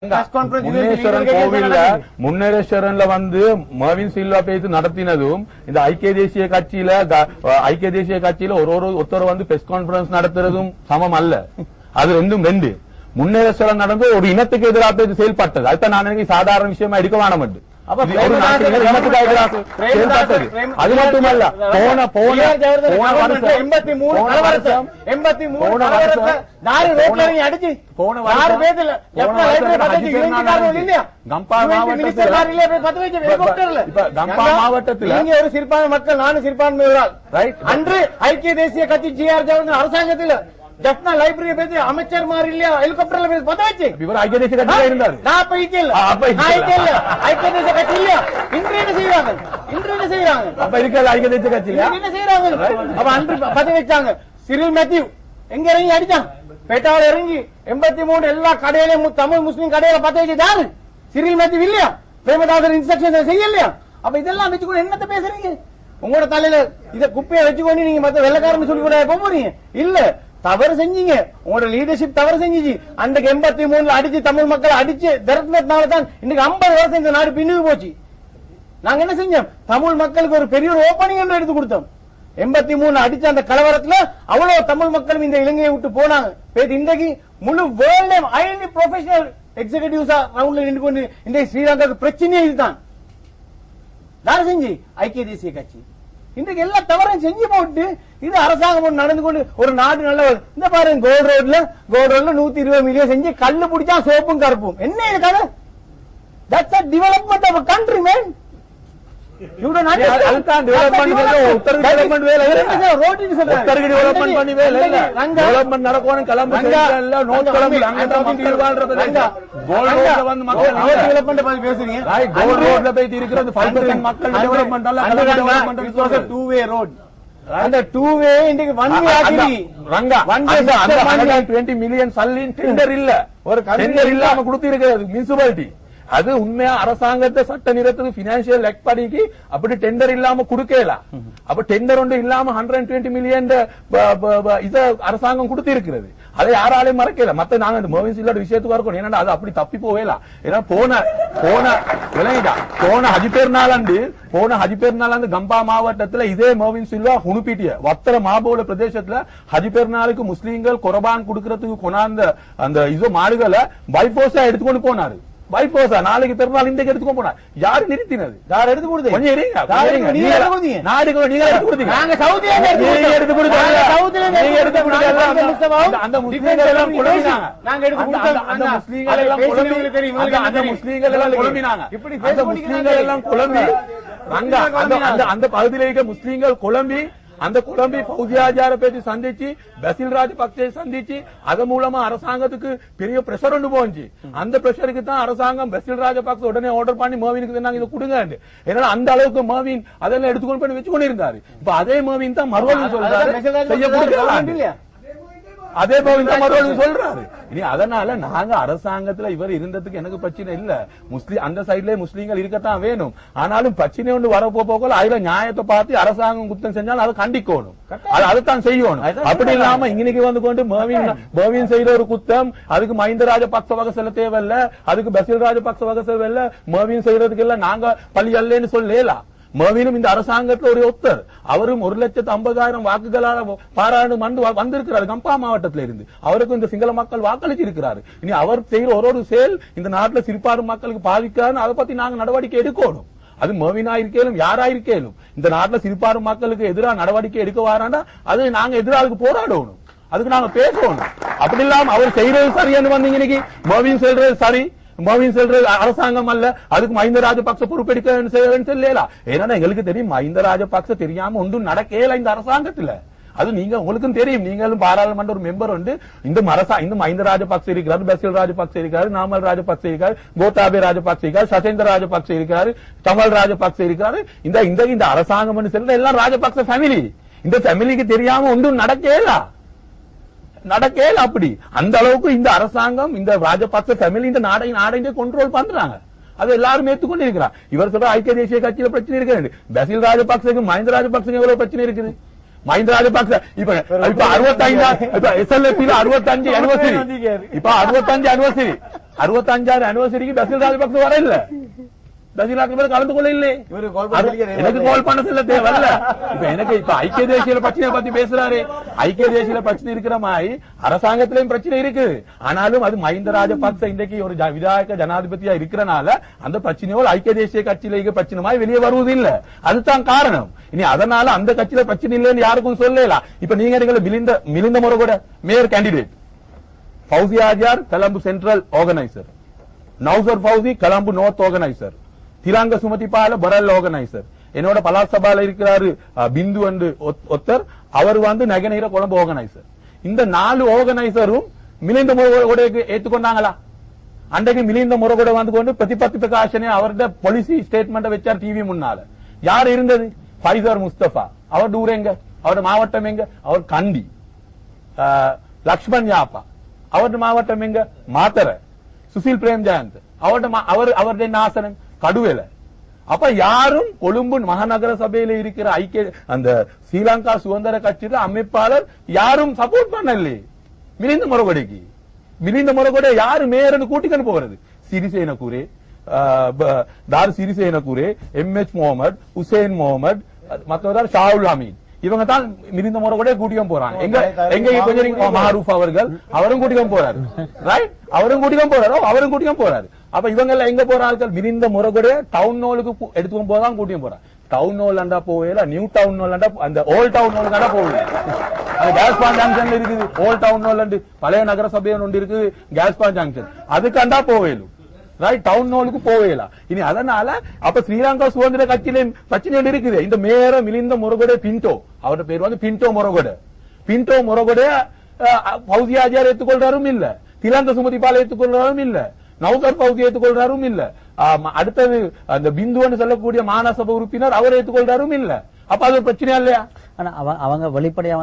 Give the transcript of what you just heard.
முன்னேஸ்வரன் கோவில்ல முன்னேஸ்வரன்ல வந்து மர்வின் சில்வா பேசி நடத்தினதும் இந்த ஐக்கிய தேசிய கட்சியில ஒருத்தர் வந்து பிரஸ் கான்பரன்ஸ் நடத்துறதும் சமம் அல்ல. அது ரெண்டு முன்னேஸ்வரன் நடந்து ஒரு இனத்துக்கு எதிராக பேசி செயல்பட்டது. அதுதான் நான் எனக்கு சாதாரண விஷயமா எடுக்க வேணாம். அது மட்டுமல்ல மாவட்டத்தில் ஒரு சிறுபான்மை மக்கள் நானும் சிறுபான்மை அன்று ஐக்கிய தேசிய கட்சி ஜிஆர் ஜவஹர் அரசாங்கத்தில் ஜப்னா லைப்ரரி பேசி அமைச்சர் மாதிரி இல்லையா ஹெலிகாப்டர்ல பேசி பத்த வச்சு இவர் ஐக்கிய தேசிய கட்சியில இருந்தார். நான் அப்ப ஐக்கிய தேசிய கட்சி இல்லையா இன்று என்ன செய்யறாங்க அப்ப இருக்காது ஐக்கிய தேசிய கட்சி என்ன செய்யறாங்க. அப்ப அன்று பத்த வச்சாங்க. சிறில் மேத்யூ எங்க இறங்கி அடிச்சான் பேட்டாவில் இறங்கி 83 எல்லா கடையிலும் தமிழ் முஸ்லீம் கடையில பத்த வச்சுட்டாரு. சிறில் மேத்யூ இல்லையா பிரேமதாசர் இன்ஸ்ட்ரக்ஷன் செய்யலையா. அப்ப இதெல்லாம் வச்சுக்கொண்டு என்னத்த பேசுறீங்க? உங்களோட தலையில இத குப்பையை வச்சுக்கொண்டு நீங்க மத்த வெள்ளக்காரன்னு சொல்லி கூட போறீங்க இல்ல. தவறு செஞ்சீங்க. உங்களோட லீடர்ஷிப் தவறு செஞ்சிச்சு. அன்றைக்கு 83 அடிச்சு தமிழ் மக்கள் அடிச்சு திரட்டினதுனாலதான் இன்னைக்கு 50 வருஷம் இந்த நாடு பின்னுக்கு போச்சு. நாங்க என்ன செஞ்சோம்? தமிழ் மக்களுக்கு ஒரு பெரிய ஒரு ஓபனிங் என்று எடுத்து கொடுத்தோம். 83 அடிச்ச அந்த கலவரத்துல அவ்வளவு தமிழ் மக்களும் இந்த இலங்கையை விட்டு போனாங்க. இன்றைக்கு முழு வேர்ல்ட் ஐடி ப்ரொஃபஷனல் எக்ஸிகியூட்டிவ்ஸா ரவுண்ட்ல நின்று கொண்டு இன்றைக்கு ஸ்ரீலங்காவுக்கு பிரச்சனையே இதுதான். யார் செஞ்சு? ஐக்கிய தேசிய கட்சி. இன்றைக்கு எல்லா தவறையும் செஞ்சு போட்டு இது அரசாங்கம் நடந்து கொண்டு ஒரு நாடு நல்ல இந்த பாருங்க கோல்ட் ரோட்ல 120 மில்லியன் செஞ்சு கல்லு பிடிச்சா சோப்பும் கருப்பும் என்ன இது கதை? That's a development of a country, man. You don't understand. Development வேலை ரோட்டின் சொல்றாங்க. டெவலப்மென்ட் பண்ணி வேலை இல்ல. டெவலப்மென்ட் நடக்கணும். கலம்பு இல்ல நோட் கலம்பு அங்க தான் மக்கள் வாழ்றது. கோல்ட் ரோட்ல வந்து மக்கள் டெவலப்மென்ட் பத்தி பேசுறீங்க. கோல்ட் ரோட்ல போய் இருக்கிற அந்த 5% மக்கள் டெவலப்மென்ட் அல்ல. Development is a two way road. அந்த 2 வே இன்னைக்கு 1 வே ஆகி ரங்கா அந்த 120 மில்லியன் சல்லின் டெண்டர் இல்ல. ஒரு டெண்டர் இல்லாம கொடுத்து இருக்கு முனிசிபாலிட்டி. அது உண்மையா அரசாங்கத்தை சட்ட நிறுத்தது பினான்சியல் எக்ஸ்பர்டிக்கு அப்படி டெண்டர் இல்லாம கொடுக்கல. அப்ப டெண்டர் ஒன்று இல்லாம 120 மில்லியன் இத அரசாங்கம் கொடுத்து இருக்கிறது. அதை யாராலையும் மறக்கல. மத்த நாங்க மர்வின் சில்வாட விஷயத்துக்கு இருக்கணும். ஏன்னா அது அப்படி தப்பி போவேலாம். ஏன்னா போன ஹஜி பெருநாள் கம்பா மாவட்டத்துல இதே மர்வின் சில்வா ஹுணுப்பீட்டிய வத்தர மாபோல பிரதேசத்துல ஹஜி பெருநாளுக்கு முஸ்லீம்கள் குர்பான் கொடுக்கறதுக்கு கொண்டாந்த அந்த இது மாடுகளை பைபோஸா எடுத்துக்கொண்டு போனாரு. பைபோஸா நாளைக்கு பெருநாள் இன்றைக்கு எடுத்துக்கொண்டு போனா யாரு நிறுத்தினது? யார் எடுத்து கொடுத்தீங்க? கொஞ்சம் இருங்க. நீங்க எடுத்து கொடுத்தீங்க. நாடுக்கு நீங்க எடுத்து கொடுத்தீங்க. நாங்க சவுதியில எடுத்து கொடுத்தோம். சவுதியில நீங்க எடுத்து கொடுத்தீங்க. அந்த முஸ்லிம்கள் எல்லாம் குழம்பினாங்க. நாங்க எடுத்து கொடுத்தோம். அந்த முஸ்லிம்கள் எல்லாம் குழம்பி தெரியும். அந்த முஸ்லிம்கள் எல்லாம் குழம்பினாங்க. இப்படி அந்த முஸ்லிம்கள் எல்லாம் குழம்பி அந்த பகுதியில் இருக்க முஸ்லிம்கள் குழம்பி அந்த குழம்பி பௌதியாச்சார பேச்சு சந்திச்சு பசில் ராஜபக்சே சந்திச்சு அதன் மூலமா அரசாங்கத்துக்கு பெரிய பிரஷர் ஒன்று போச்சு. அந்த பிரஷருக்கு தான் அரசாங்கம் பசில் ராஜபக்சே உடனே ஆர்டர் பண்ணி மர்வினுக்கு நாங்க இதை கொடுங்க. ஏன்னா அந்த அளவுக்கு மர்வின் அதெல்லாம் எடுத்துக்கொண்டு பண்ணி வச்சு கொண்டு இருந்தாரு. இப்ப அதே மர்வின் தான் மறுவழி சொல்றாரு. அதே போல மறுபடியும் சொல்றாரு. இனி அதனால நாங்க அரசாங்கத்துல இவர் இருந்ததுக்கு எனக்கு பிரச்சனை இல்ல. முஸ்லீம் அந்த சைட்ல முஸ்லீம்கள் இருக்கத்தான் வேணும். ஆனாலும் பிரச்சனை ஒன்று வரப்போ போகல அதுல நியாயத்தை பார்த்து அரசாங்கம் குத்தம் செஞ்சாலும் அதை கண்டிக்கணும். அதைத்தான் செய்யணும். அப்படி இல்லாம இன்னைக்கு வந்து கொண்டு மர்வின் செய்யற ஒரு குத்தம் அதுக்கு மஹிந்த ராஜபக்ச வகை செல்ல தேவையில்ல. அதுக்கு பசில் ராஜபக்ச வகை தேவையில்ல. மர்வின் செய்யறதுக்கு எல்லாம் நாங்க பள்ளி அல்லன்னு சொல்லலாம். மர்வினும் இந்த அரசாங்கத்தில் ஒரு ஒத்தர். அவரும் 1,50,000 வாக்குகளால் பாராளுமன்ற வந்திருக்கிறார் கம்பா மாவட்டத்தில் இருந்து. அவருக்கும் இந்த சிங்கள மக்கள் வாக்களிச்சு இருக்கிறார். இனி அவர் செய்கிற ஒரு செயல் இந்த நாட்டில் சிறுபான்மை மக்களுக்கு பாதிக்காதுன்னு அதை பத்தி நாங்க நடவடிக்கை எடுக்கணும். அது மர்வினா இருக்கேலும் யாராயிருக்கேலும் இந்த நாட்டில் சிறுபான்மை மக்களுக்கு எதிராக நடவடிக்கை எடுக்க வாராண்டா அது நாங்க எதிராக போராடணும். அதுக்கு நாங்க பேசணும். அப்படி இல்லாம அவர் செய்யறது சரின்னு வந்தீங்க. இன்னைக்கு மர்வின் சொல்றது சரி, மர்வின் சொல்றது அரசாங்கம் அல்ல, அதுக்கு மஹிந்த ராஜபக்ச பொறுப்பெடுக்க சொல்லலாம். ஏன்னா எங்களுக்கு தெரியும் மஹிந்த ராஜபக்ச தெரியாம ஒன்றும் நடக்கல இந்த அரசாங்கத்துல. அது நீங்க உங்களுக்கும் தெரியும். நீங்களும் பாராளுமன்ற ஒரு மெம்பர் உண்டு. இந்த மஹிந்த ராஜபக்ச இருக்கிறாரு, பசில் ராஜபக்ச இருக்காரு, நாமல் ராஜபக்ச இருக்காரு, கோட்டாபே ராஜபக்ச இருக்காரு, சசேந்திர ராஜபக்ச இருக்காரு, கமல் ராஜபக்ச இருக்காரு. இந்த அரசாங்கம் சொல்ற எல்லாம் ராஜபக்ச ஃபேமிலி. இந்த ஃபேமிலிக்கு தெரியாம ஒன்றும் நடக்கல. அப்படி அந்த அளவுக்கு இந்த அரசாங்கம் இந்த ராஜபக்ச ஃபேமிலி இந்த நாடை கண்ட்ரோல் பண்றாங்க. அது எல்லாரும் ஏற்றுக்கொண்டு இருக்கிறார். இவர் சொல்ற ஐக்கிய தேசிய கட்சியில பிரச்சனை இருக்கு. பசில் ராஜபக்சேக்கு மஹிந்த ராஜபக்சேக்கு எவ்வளவு பிரச்சனை இருக்குது? மஹிந்த ராஜபக்ச இப்ப 65 65 அனிவர்சரி. இப்ப 65 அனிவர்சரி 65 அனிவர்சரிக்கு பசில் ராஜபக்ச வர இல்ல, பசில் ராஜபக்ச கலந்து கொள்ள இல்லை. எனக்கு கால் பண்ண சொல்ல தேவையில்ல. இப்ப ஐக்கிய தேசிய பிரச்சனை பத்தி பேசுறாரு. ஐக்கிய தேசிய பிரச்சனை இருக்கிற மாதிரி அரசாங்கத்திலயும் பிரச்சனை இருக்கு. ஆனாலும் அது மஹிந்த ராஜபக்ச இன்றைக்கு ஒரு விதாயக ஜனாதிபதியா இருக்கிறனால அந்த பிரச்சனையோடு ஐக்கிய தேசிய கட்சியில இருக்க பிரச்சனை மாதிரி வெளியே வருவது இல்ல. அதுதான் காரணம். இனி அதனால அந்த கட்சியில பிரச்சனை இல்லைன்னு யாருக்கும் சொல்லலாம். இப்ப நீங்க Milinda Moragoda mayor candidate Fauzi Azhar Colombo central organiser, Nauser Fauzi Colombo north organiser, Thilanga Sumathipala Borella organiser, என்னோட பலாஸ் சபால இருக்கிறாரு பிந்து அண்டு ஒத்தர், அவர் நகநீர கொழும்பு ஆர்கனைசர். இந்த 4 ஆர்கனைசரும் மிலிந்த முருகோட ஏத்துக்கொண்டாங்களா? அன்றைக்கு மிலிந்த முருகோட கொண்டு பிரதிபத்தி பிரகாஷனே அவருடைய பாலிசி ஸ்டேட்மெண்ட் வச்சார் டிவி முன்னால. யார் இருந்தது? ஃபைசர் முஸ்தபா. அவர் ஊர் எங்க? அவருடைய மாவட்டம் எங்க? அவர் கண்டி. லக்ஷ்மண் யாப்பா அவருடைய மாவட்டம் எங்க? மாத்தர. சுசில் பிரேம் ஜெயந்த் அவருடைய ஆசனம் கடுவேல. அப்ப யாரும் கொழும்பு மகாநகர சபையில இருக்கிற ஐக்கிய அந்த ஸ்ரீலங்கா சுதந்திர கட்சியில அமைப்பாளர் யாரும் சப்போர்ட் பண்ணல மிலிந்த முருகோடைக்கு. மிலிந்த முருகோட யாரு மேயர்னு கூட்டிக்கொண்டு போறது? சிறிசேன கூரே, தார் சிறிசேன கூரே, எம்எச் முகமது, உசேன் முகமது, மற்றவர் ஷாவுல் அமீன். இவங்க தான் மிலிந்த முருகோட கூட்டிக்கம் போறாங்க. எங்க கொஞ்சம் மஹரூப் அவர்கள் அவரும் கூட்டிக்கம் போறாரு. ரைட், அவரும் கூட்டிக்கம் போறாரு. அப்ப இவங்க எல்லாம் எங்க போறார்கள்? மிலிந்த முருகோட டவுன் ஹாலுக்கு எடுத்துக்கும் போதான் கூட்டியம் போறாங்க. டவுன் ஹால் அண்டா போவேல, நியூ டவுன் ஹால் அண்டா அந்த ஓல்ட் டவுன் ஹால் அண்டா போவேல. அது கேஸ்பான் ஜங்ஷன்ல இருக்குது ஓல்ட் டவுன் ஹால் அண்டு பழைய நகர சபையை ஒன்று இருக்குது கேஸ்பான் ஜங்ஷன், அதுக்காண்டா போவேலும். ரைட், டவுன் ஹாலுக்கு போவேலாம். இனி அதனால அப்ப ஸ்ரீலங்கா சுதந்திர கட்சியில பிரச்சனை இருக்குது. இந்த மேயர மிலிந்த முருகோட பின்டோ, அவரோட பேர் பின்டோ முருகோட. பின்டோ முருகோட ஃபௌசி ஆஜியார் ஏற்றுக்கொள்றாரும் இல்ல, திலாந்த சுமதிபால ஏற்றுக்கொள்றாரும் இல்ல, நௌசர் ஃபௌசி ஏற்றுக்கொள்றாரும் இல்ல, அடுத்தது அந்த பிந்துன்னு சொல்லக்கூடிய மாநசபை உறுப்பினர் அவர் ஏற்றுக்கொள்றாரும் இல்ல. அப்ப அது பிரச்சனையா இல்லையா? ஆனா அவங்க வெளிப்படையா